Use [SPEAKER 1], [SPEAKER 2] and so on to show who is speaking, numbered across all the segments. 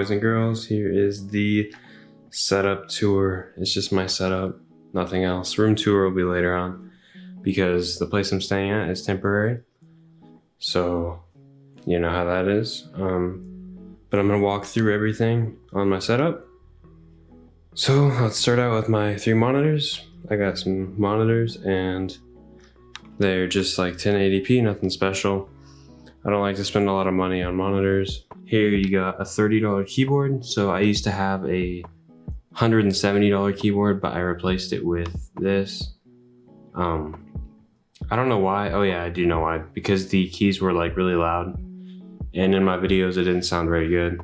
[SPEAKER 1] boys and girls, here is the setup tour. It's just my setup, nothing else. Room tour will be later on because the place I'm staying at is temporary. So you know how that is. But I'm gonna walk through everything on my setup. So let's start out with my 3 monitors. I got some monitors and they're just like 1080p, nothing special. I don't like to spend a lot of money on monitors. Here you got a $30 keyboard. So I used to have a $170 keyboard, but I replaced it with this. I don't know why. Oh yeah, I do know why. Because the keys were like really loud. And in my videos, it didn't sound very good.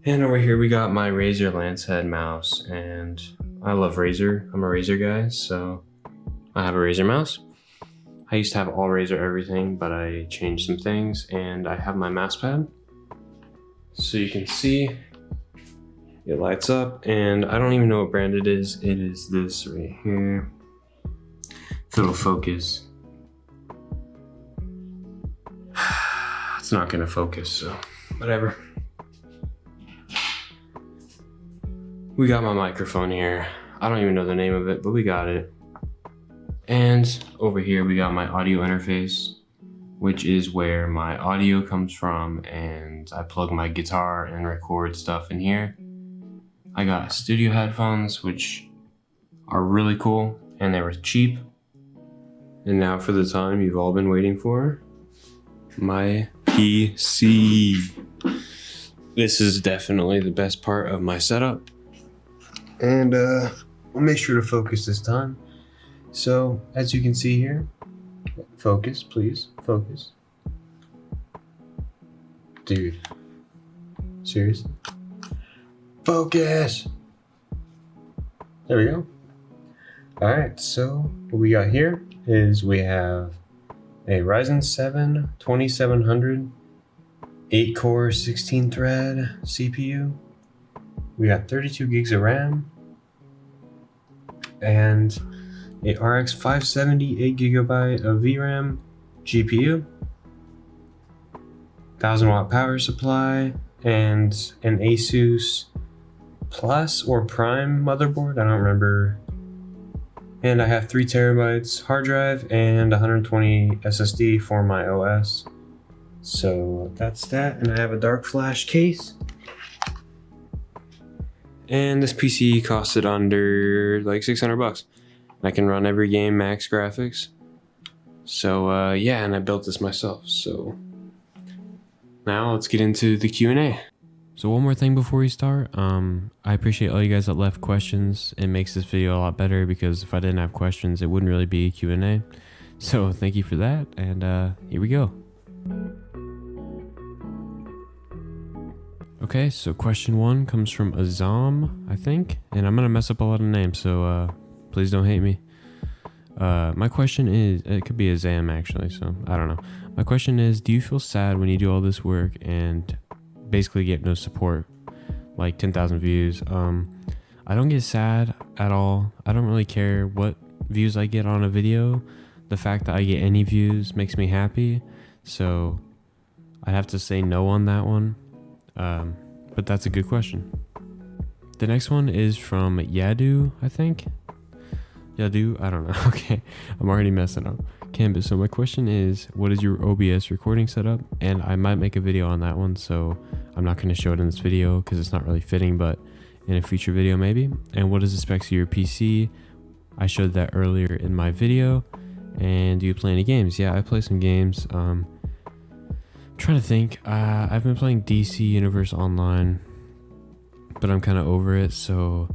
[SPEAKER 1] And over here we got my Razer Lancehead mouse. And I love Razer. I'm a Razer guy, so I have a Razer mouse. I used to have all Razer everything, but I changed some things. And I have my mouse pad. So you can see it lights up, and I don't even know what brand it is. It is this right here. If it'll focus. It's not gonna focus, so whatever. We got my microphone here. I don't even know the name of it, but we got it. And over here we got my audio interface, which is where my audio comes from, and I plug my guitar and record stuff in here. I got studio headphones, which are really cool, and they were cheap. And now for the time you've all been waiting for, my PC. This is definitely the best part of my setup. And I'll make sure to focus this time. So, as you can see here, focus, please, focus. Dude, seriously? Focus! There we go. Alright, so what we got here is we have a Ryzen 7 2700 8-core 16-thread CPU. We got 32 gigs of RAM and a RX 570 8GB of VRAM GPU, 1000 watt power supply, and an Asus Plus or Prime motherboard, I don't remember. And I have 3 terabytes hard drive and 120 SSD for my OS. So that's that, and I have a dark flash case. And this PC costed under like $600. I can run every game max graphics. So yeah, and I built this myself. So now let's get into the Q&A. So one more thing before we start, I appreciate all you guys that left questions. It makes this video a lot better because if I didn't have questions, it wouldn't really be a Q&A. So thank you for that, and here we go. Okay, so question 1 comes from Azam, I think, and I'm gonna mess up a lot of names, so please don't hate me. My question is, it could be Azam actually, so I don't know. My question is, do you feel sad when you do all this work and basically get no support, like 10,000 views? I don't get sad at all. I don't really care what views I get on a video. The fact that I get any views makes me happy, so I'd have to say no on that one. But that's a good question. The next one is from Yadu, I think. Yadu, I don't know. Okay, I'm already messing up. Canvas. So my question is, what is your OBS recording setup? And I might make a video on that one, so I'm not going to show it in this video because it's not really fitting, but in a future video maybe. And what is the specs of your PC? I showed that earlier in my video. And do you play any games? Yeah, I play some games. Trying to think. I've been playing DC Universe Online, but I'm kind of over it, so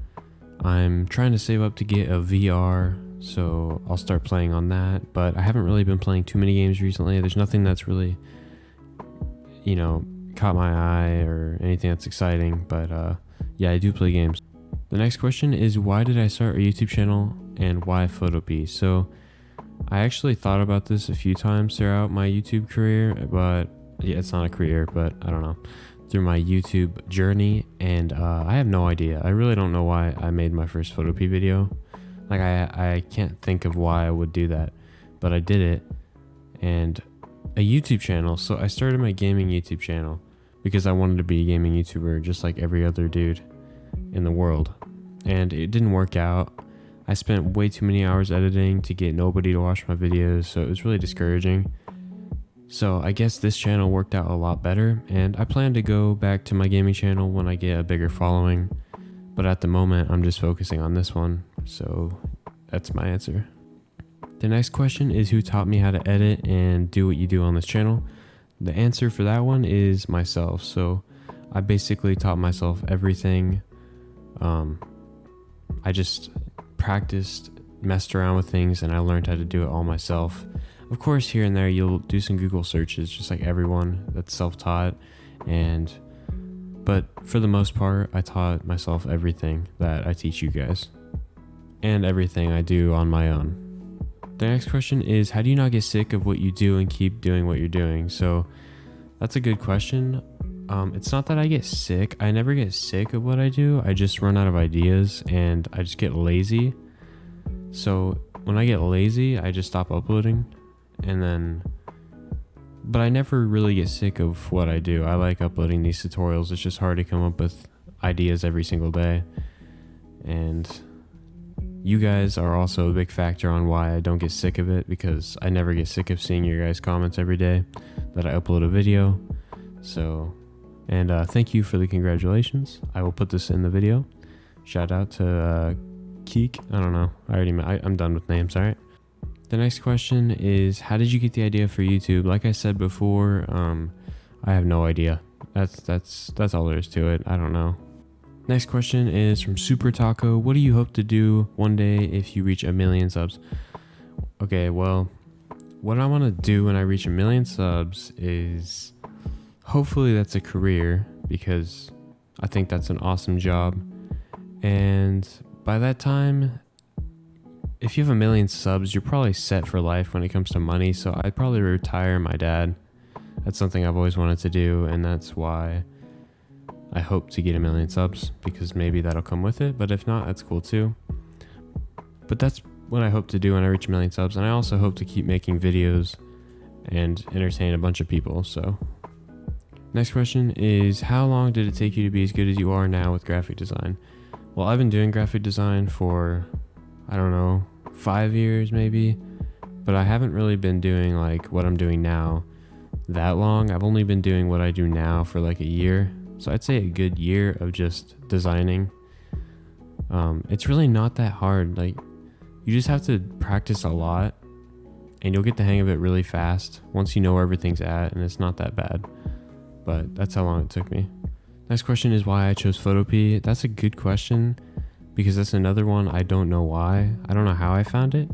[SPEAKER 1] I'm trying to save up to get a VR, so I'll start playing on that. But I haven't really been playing too many games recently. There's nothing that's really, you know, caught my eye or anything that's exciting, but yeah, I do play games. The next question is, why did I start a YouTube channel and why Photopea? So I actually thought about this a few times throughout my YouTube career, but yeah, it's not a career, but I don't know, through my YouTube journey, and I have no idea. I really don't know why I made my first Photopea video. Like I can't think of why I would do that, but I did it. And a YouTube channel, so I started my gaming YouTube channel, because I wanted to be a gaming YouTuber just like every other dude in the world. And it didn't work out. I spent way too many hours editing to get nobody to watch my videos, so it was really discouraging. So I guess this channel worked out a lot better, and I plan to go back to my gaming channel when I get a bigger following. But at the moment, I'm just focusing on this one, so that's my answer. The next question is who taught me how to edit and do what you do on this channel? The answer for that one is myself. So I basically taught myself everything. I just practiced, messed around with things, and I learned how to do it all myself. Of course, here and there, you'll do some Google searches, just like everyone that's self-taught. But for the most part, I taught myself everything that I teach you guys, and everything I do on my own. The next question is, how do you not get sick of what you do and keep doing what you're doing? So that's a good question. It's not that I get sick. I never get sick of what I do. I just run out of ideas and I just get lazy. So when I get lazy, I just stop uploading. But I never really get sick of what I do. I like uploading these tutorials. It's just hard to come up with ideas every single day. And you guys are also a big factor on why I don't get sick of it, because I never get sick of seeing your guys' comments every day that I upload a video. So, and thank you for the congratulations. I will put this in the video. Shout out to Keek. I don't know. I'm done with names. All right. The next question is, how did you get the idea for YouTube? Like I said before, I have no idea. That's all there is to it. I don't know. Next question is from Super Taco. What do you hope to do one day if you reach 1 million subs? Okay, well, what I want to do when I reach 1 million subs is, hopefully that's a career, because I think that's an awesome job. And by that time, if you have 1 million subs, you're probably set for life when it comes to money. So I'd probably retire my dad. That's something I've always wanted to do, and that's why I hope to get 1 million subs, because maybe that'll come with it. But if not, that's cool too. But that's what I hope to do when I reach 1 million subs. And I also hope to keep making videos and entertain a bunch of people. So next question is, how long did it take you to be as good as you are now with graphic design? Well, I've been doing graphic design for, I don't know, 5 years maybe, but I haven't really been doing like what I'm doing now that long. I've only been doing what I do now for like a year. So I'd say a good year of just designing. It's really not that hard. Like, you just have to practice a lot and you'll get the hang of it really fast once you know where everything's at, and it's not that bad. But that's how long it took me. Next question is why I chose Photopea. That's a good question, because that's another one I don't know why. I don't know how I found it.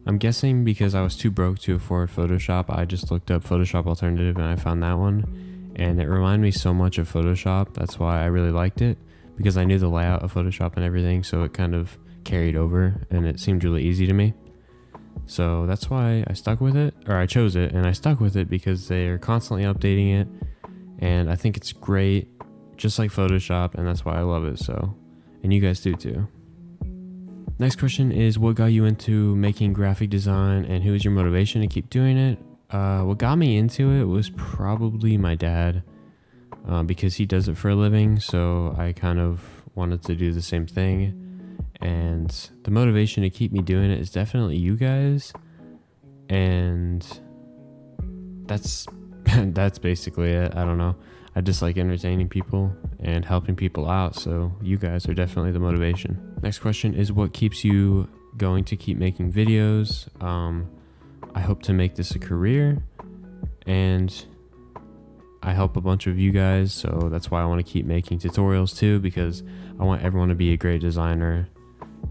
[SPEAKER 1] I'm guessing because I was too broke to afford Photoshop. I just looked up Photoshop Alternative and I found that one. And it reminded me so much of Photoshop. That's why I really liked it, because I knew the layout of Photoshop and everything. So it kind of carried over and it seemed really easy to me. So that's why I stuck with it, or I chose it and I stuck with it, because they're constantly updating it. And I think it's great, just like Photoshop. And that's why I love it. So, and you guys do too. Next question is, what got you into making graphic design and who is your motivation to keep doing it? What got me into it was probably my dad, because he does it for a living. So I kind of wanted to do the same thing. And the motivation to keep me doing it is definitely you guys. And that's basically it. I don't know. I just like entertaining people and helping people out. So you guys are definitely the motivation. Next question is, what keeps you going to keep making videos? I hope to make this a career, and I help a bunch of you guys. So that's why I want to keep making tutorials too, because I want everyone to be a great designer.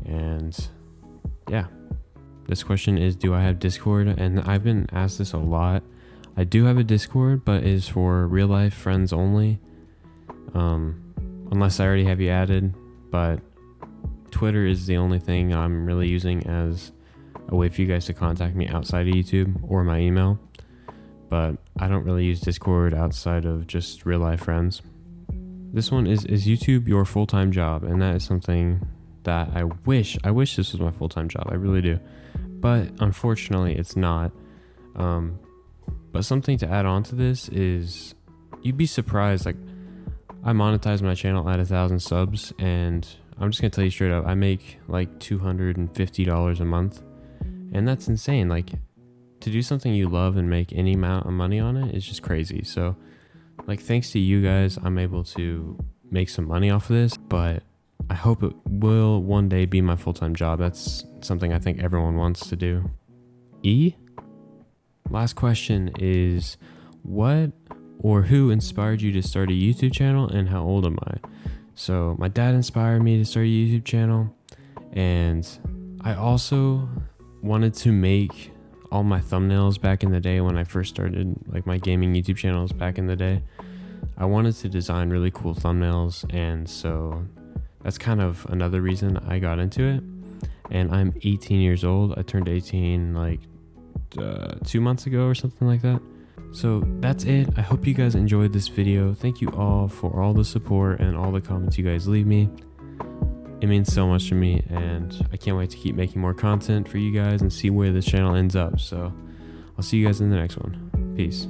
[SPEAKER 1] And yeah, this question is, do I have Discord? And I've been asked this a lot. I do have a Discord, but it is for real life friends only. Unless I already have you added, but Twitter is the only thing I'm really using as a way for you guys to contact me outside of YouTube or my email. But I don't really use Discord outside of just real life friends. This one is YouTube your full-time job? And that is something that I wish this was my full-time job. I really do. But unfortunately it's not. But something to add on to this is, you'd be surprised. Like, I monetize my channel at 1,000 subs, and I'm just gonna tell you straight up, I make like $250 a month, and that's insane. Like, to do something you love and make any amount of money on it is just crazy. So, like, thanks to you guys, I'm able to make some money off of this, but I hope it will one day be my full-time job. That's something I think everyone wants to do. E? Last question is, what or who inspired you to start a YouTube channel, and how old am I? So my dad inspired me to start a YouTube channel, and I also wanted to make all my thumbnails back in the day when I first started like my gaming YouTube channels back in the day. I wanted to design really cool thumbnails, and so that's kind of another reason I got into it. And I'm 18 years old. I turned 18 like 2 months ago or something like that. So that's it. I hope you guys enjoyed this video. Thank you all for all the support and all the comments you guys leave me. It means so much to me, and I can't wait to keep making more content for you guys and see where this channel ends up. So I'll see you guys in the next one. Peace.